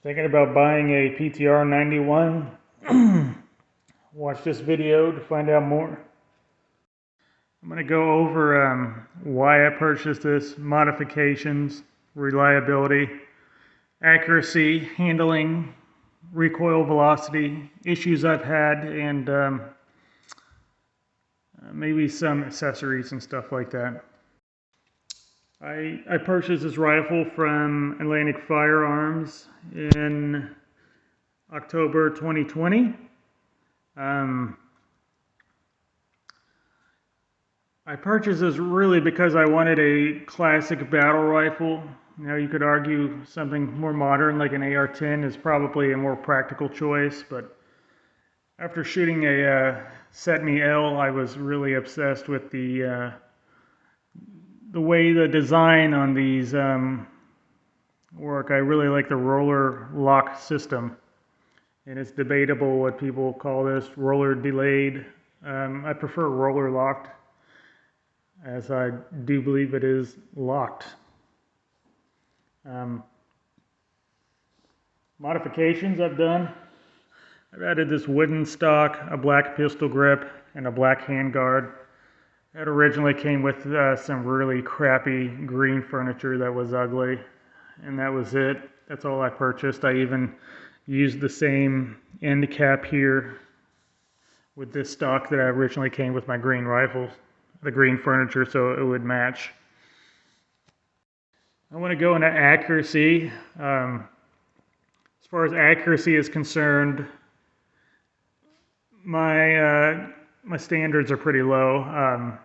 Thinking about buying a PTR 91? Watch this video to find out more. I'm going to go over why I purchased this, modifications, reliability, accuracy, handling, recoil velocity, issues I've had, and maybe some accessories and stuff like that. I purchased this rifle from Atlantic Firearms in October 2020. I purchased this really because I wanted a classic battle rifle. Now you could argue something more modern like an AR-10 is probably a more practical choice, but after shooting a Set-Me-L, I was really obsessed with the way the design on these work. I really like the roller lock system, and it's debatable what people call this, roller delayed. I prefer roller locked, as I do believe it is locked. Modifications I've done. I've added this wooden stock, a black pistol grip, and a black handguard. That originally came with some really crappy green furniture that was ugly, and that was it. That's all I purchased. I even used the same end cap here with this stock that I originally came with my green rifle, the green furniture, so it would match. I want to go into accuracy. As far as accuracy is concerned, my standards are pretty low.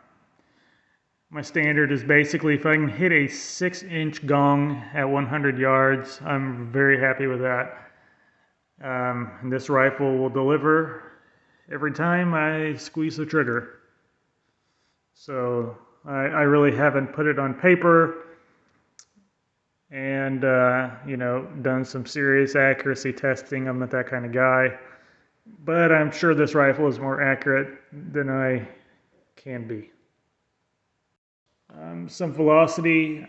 My standard is basically if I can hit a 6-inch gong at 100 yards, I'm very happy with that. And this rifle will deliver every time I squeeze the trigger. So I really haven't put it on paper and done some serious accuracy testing. I'm not that kind of guy, but I'm sure this rifle is more accurate than I can be. Some velocity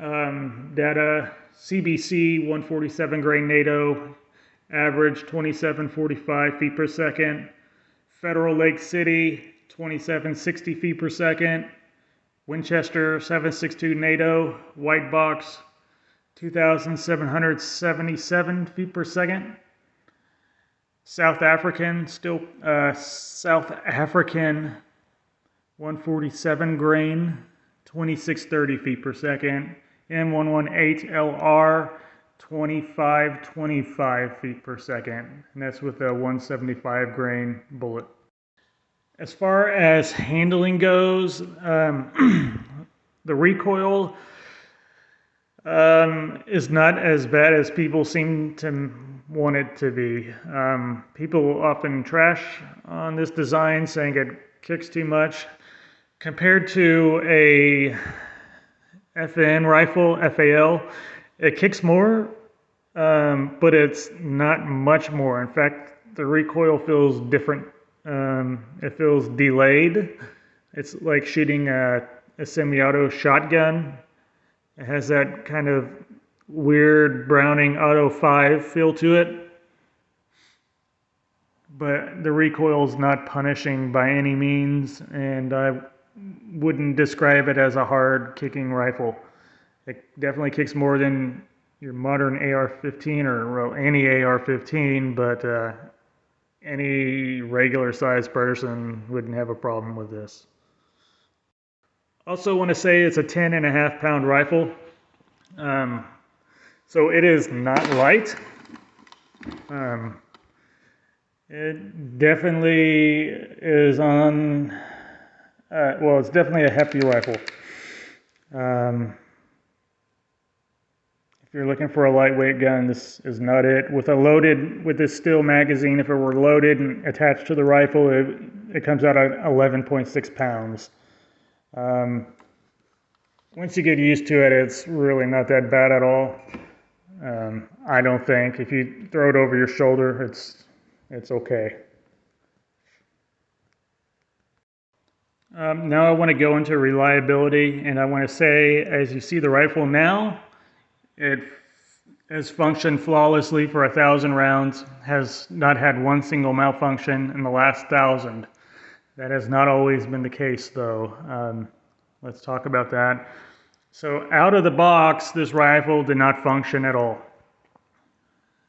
data: CBC 147 grain NATO, average 2745 feet per second. Federal Lake City 2760 feet per second. Winchester 762 NATO, white box 2777 feet per second. South African 147 grain, 2630 feet per second. M118LR 2525 feet per second, and that's with a 175 grain bullet. As far as handling goes, the recoil is not as bad as people seem to want it to be. People often trash on this design, saying it kicks too much. Compared to a FN rifle, FAL, it kicks more, but it's not much more. In fact, the recoil feels different. It feels delayed. It's like shooting a semi-auto shotgun. It has that kind of weird Browning Auto 5 feel to it. But the recoil is not punishing by any means, and I wouldn't describe it as a hard kicking rifle. It definitely kicks more than your modern AR-15 or any AR-15, but any regular sized person wouldn't have a problem with this. Also want to say it's a 10.5 pound rifle. So it is not light. It definitely is on, it's definitely a hefty rifle. If you're looking for a lightweight gun, this is not it. With this steel magazine, if it were loaded and attached to the rifle, it comes out at 11.6 pounds. Once you get used to it, it's really not that bad at all. I don't think. If you throw it over your shoulder, it's okay. Now I want to go into reliability, and I want to say, as you see the rifle now, it has functioned flawlessly for 1,000 rounds, has not had one single malfunction in the last 1,000. That has not always been the case, though. Let's talk about that. So out of the box, this rifle did not function at all.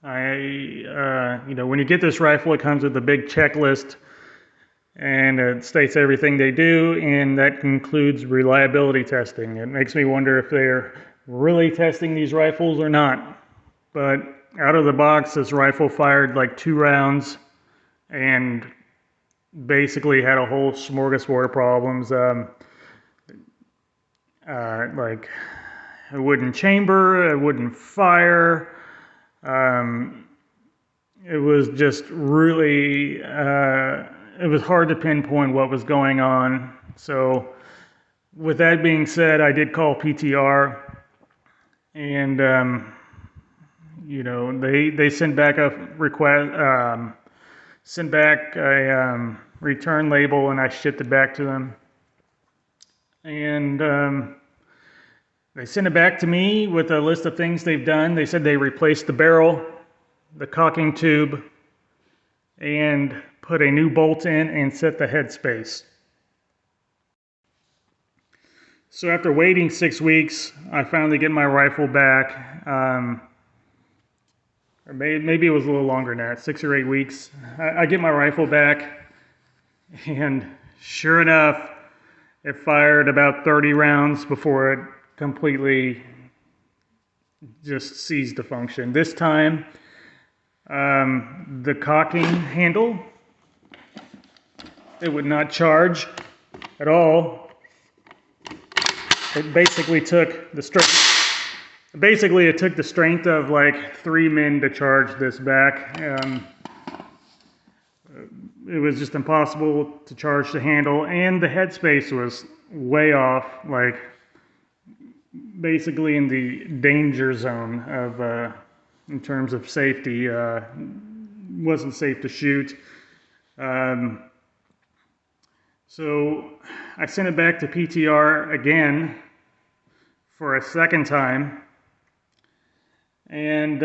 When you get this rifle, it comes with a big checklist, and it states everything they do, and that includes reliability testing. It makes me wonder if they're really testing these rifles or not. But out of the box, this rifle fired like 2 rounds and basically had a whole smorgasbord of problems. Like it wouldn't chamber, it wouldn't fire. It was just really, it was hard to pinpoint what was going on. So with that being said, I did call PTR, and they sent back a request, sent back a return label, and I shipped it back to them. And they sent it back to me with a list of things they've done. They said they replaced the barrel, the cocking tube, and put a new bolt in and set the headspace. So after waiting 6 weeks, I finally get my rifle back. Or maybe it was a little longer than that, 6 or 8 weeks. I get my rifle back, and sure enough, it fired about 30 rounds before it completely just ceased to function. This time, the cocking handle, it would not charge at all. It basically took the strength. It took the strength of like 3 men to charge this back. It was just impossible to charge the handle, and the headspace was way off, like basically in the danger zone of, in terms of safety. Wasn't safe to shoot. So I sent it back to PTR again for a second time, and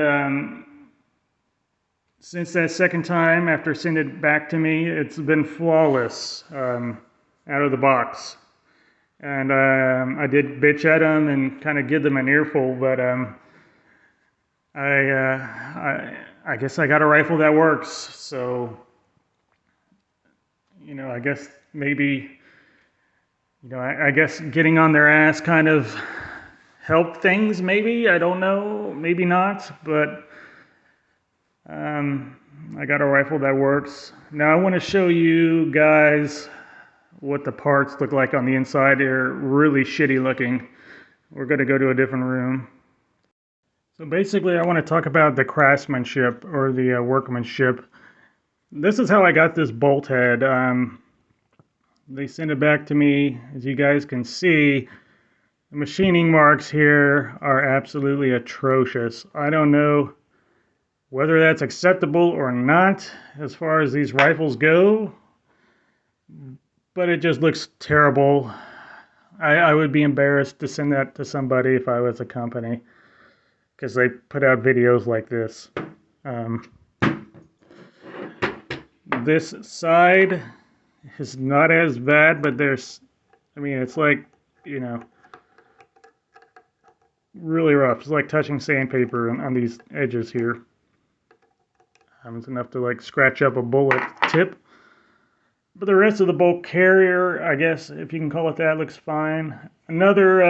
since that second time, after sending it back to me, it's been flawless out of the box. And I did bitch at them and kind of give them an earful, but I guess I got a rifle that works. So, I guess maybe, I guess getting on their ass kind of helped things, maybe. I don't know, maybe not, but I got a rifle that works. Now I want to show you guys what the parts look like on the inside. They're really shitty looking. We're going to go to a different room. So basically I want to talk about the craftsmanship or the workmanship. This is how I got this bolt head. They sent it back to me. As you guys can see, the machining marks here are absolutely atrocious. I don't know whether that's acceptable or not as far as these rifles go, but it just looks terrible. I would be embarrassed to send that to somebody if I was a company, because they put out videos like this. This side is not as bad, but it's like, really rough. It's like touching sandpaper on these edges here. It's enough to like scratch up a bullet tip. But the rest of the bolt carrier, I guess, if you can call it that, looks fine. Another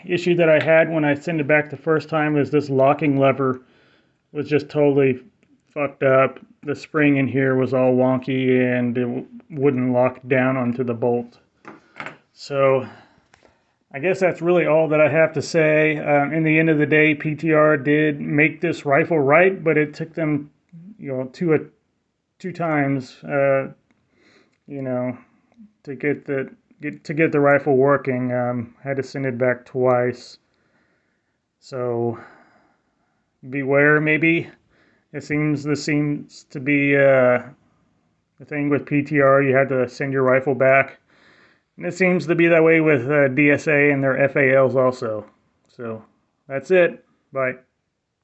issue that I had when I sent it back the first time is this locking lever was just totally fucked up. The spring in here was all wonky and it wouldn't lock down onto the bolt. So I guess that's really all that I have to say. In the end of the day, PTR did make this rifle right, but it took them two times, to get the rifle working. Had to send it back twice. So beware, maybe. This seems to be the thing with PTR. You had to send your rifle back, and it seems to be that way with DSA and their FALs also. So that's it. Bye.